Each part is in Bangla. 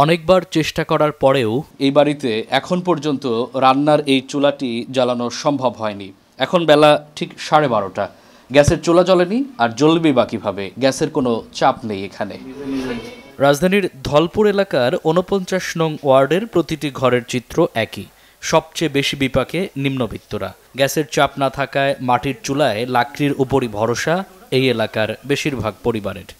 অনেকবার চেষ্টা করার পরেও এই বাড়িতে এখন পর্যন্ত রান্নার এই চুলাটি জ্বালানো সম্ভব হয়নি। এখন বেলা ঠিক 12:30। গ্যাসের চুলা জ্বলেনি, আর জ্বলবে বা কিভাবে? গ্যাসের কোনো চাপ নেই এখানে। রাজধানীর ধলপুর এলাকার ৪৯ নং ওয়ার্ডের প্রতিটি ঘরের চিত্র একই। সবচেয়ে বেশি বিপাকে নিম্নবিত্তরা। গ্যাসের চাপ না থাকায় মাটির চুলায় লাকড়ির উপরই ভরসা এই এলাকার বেশিরভাগ পরিবারের।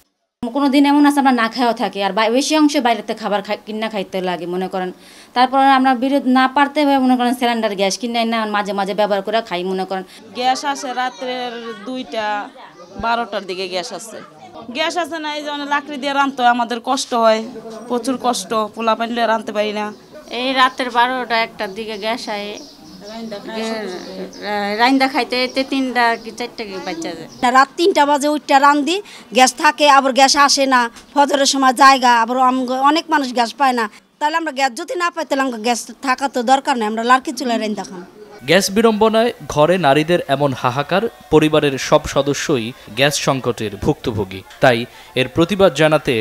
কোনো দিন এমন আছে আমরা না খাওয়া থাকি, আর বেশি অংশে বাইরেতে খাবার কিনা খাইতে লাগে মনে করেন। তারপর আমরা বিরোধ না পারতে হয় মনে করেন সিলিন্ডার গ্যাস কিনে না মাঝে মাঝে ব্যবহার করে খাই মনে করেন। গ্যাস আসে রাত্রের 2টা 12টার দিকে গ্যাস আসে। গ্যাস আসে না, এই যে লাকড়ি দিয়ে রাঁধতে হয়, আমাদের কষ্ট হয়, প্রচুর কষ্ট। পোলা পানিলে রাঁধতে পারি না। এই রাতের 12টা 1টার দিকে গ্যাস আয়, রাইন্দা খাইতে 3টা কি 4টা কি বাচ্চা যায়। রাত 3টা বাজে উঠটা রান্ধি, গ্যাস থাকে, আবার গ্যাস আসে না, ফজরের সময় জায়গা, আবার অনেক মানুষ গ্যাস পায় না। তাহলে আমরা গ্যাস যদি না পাই তাহলে গ্যাস থাকা তো দরকার নেই, আমরা লার্কি চুলায় রাইন্দা খাম। গ্যাস বিড়ম্বনায় ঘরে নারীদের এমন হাহাকার, পরিবারের সব সদস্যই গ্যাস সংকটের ভুক্তভোগী। তাই এর প্রতিবাদ জানাতে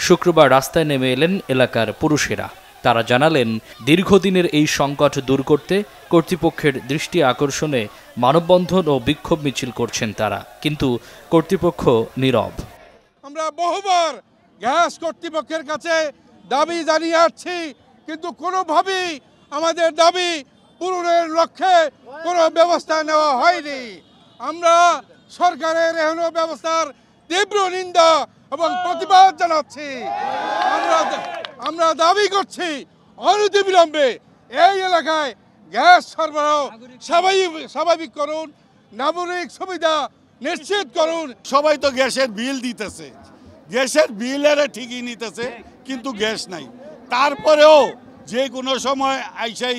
শুক্রবার রাস্তায় নেমে এলেন এলাকার পুরুষেরা। তারা জানালেন, দীর্ঘদিনের এই সংকট দূর করতে কর্তৃপক্ষের দৃষ্টি আকর্ষণে মানববন্ধন ও বিক্ষোভ মিছিল করছেন তারা, কিন্তু কর্তৃপক্ষ নীরব। আমরা বহুবার গ্যাস কর্তৃপক্ষের কাছে দাবি জানিয়ে আসছি, কিন্তু কোনোভাবেই আমাদের দাবি পূরণের লক্ষ্যে কোনো ব্যবস্থা নেওয়া হয়নি। আমরা সরকারের এখনো ব্যবস্থার তীব্র নিন্দা এবং প্রতিবাদ জানাচ্ছি। আমরা দাবি করছি অনতিবিলম্বে এই এলাকায় গ্যাস সরবরাহ স্বাভাবিক করুন, নাগরিক সুবিধা নিশ্চিত করুন। সবাই তো গ্যাসের বিল দিতেছে, গ্যাসের বিল এরা ঠিকই নিতেছে, কিন্তু গ্যাস নাই। তারপরেও যে কোনো সময় আইসাই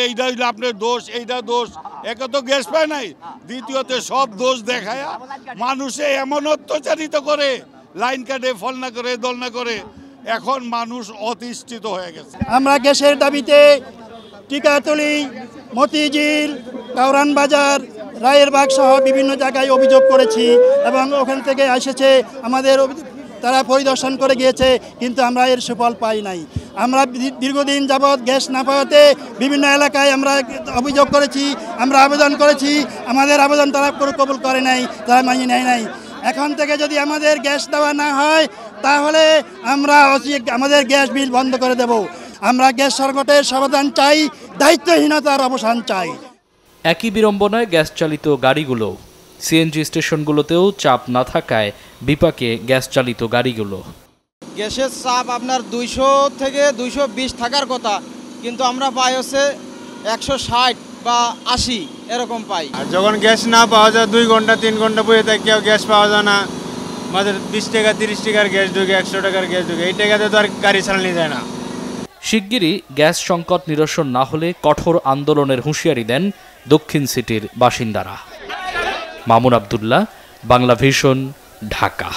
এইটা হইলে আপনার দোষ, এইটা দোষ। একে তো গ্যাস পায় নাই, দ্বিতীয়তে সব দোষ দেখায় মানুষে এমন অত্যাচারিত করে, লাইন কাটে, ফল না করে, দল না করে। এখন মানুষ অতিষ্ঠিত হয়ে গেছে। আমরা গ্যাসের দাবিতে টিকাতলি, মতিঝিল, কাউরান বাজার, রায়েরবাগ সহ বিভিন্ন জায়গায় অভিযোগ করেছি এবং ওখান থেকে এসেছে আমাদের, তারা পরিদর্শন করে গিয়েছে, কিন্তু আমরা এর সুফল পাই নাই। আমরা দীর্ঘদিন যাবৎ গ্যাস না পাওয়াতে বিভিন্ন এলাকায় আমরা অভিযোগ করেছি, আমরা আবেদন করেছি, আমাদের আবেদন তারা কবুল করে নাই, তারা মানিয়ে নেয় নাই। এখন থেকে যদি আমাদের গ্যাস দেওয়া না হয় তাহলে আমরা আমাদের গ্যাস বিল বন্ধ করে দেব। আমরা গ্যাস সংকটের সমাধান চাই, দায়িত্বহীনতার অবসান চাই। একই বিড়ম্বনায় গ্যাস চালিত গাড়িগুলো, সিএনজি স্টেশনগুলোতেও চাপ না থাকায় বিপাকে গ্যাস চালিত গাড়িগুলো। গ্যাসের চাপ আপনার 200 থেকে 220 থাকার কথা, কিন্তু আমরা পাই হচ্ছে 160 বা 80 এরকম পাই। আর যখন গ্যাস না পাওয়া যায় 2 ঘন্টা 3 ঘন্টা বসে থাকে, কেউ গ্যাস পাওয়া যায় না। আমাদের 20 টাকা 30 টাকার গ্যাস ঢুকে, 100 টাকার গ্যাস ঢুকে, এই টাকাতে তো আর গাড়ি চালানো যায় না। শিগগিরই গ্যাস সংকট নিরসন না হলে কঠোর আন্দোলনের হুঁশিয়ারি দেন দক্ষিণ সিটির বাসিন্দারা। মামুন আবদুল্লাহ, বাংলা ভিশন, ঢাকা।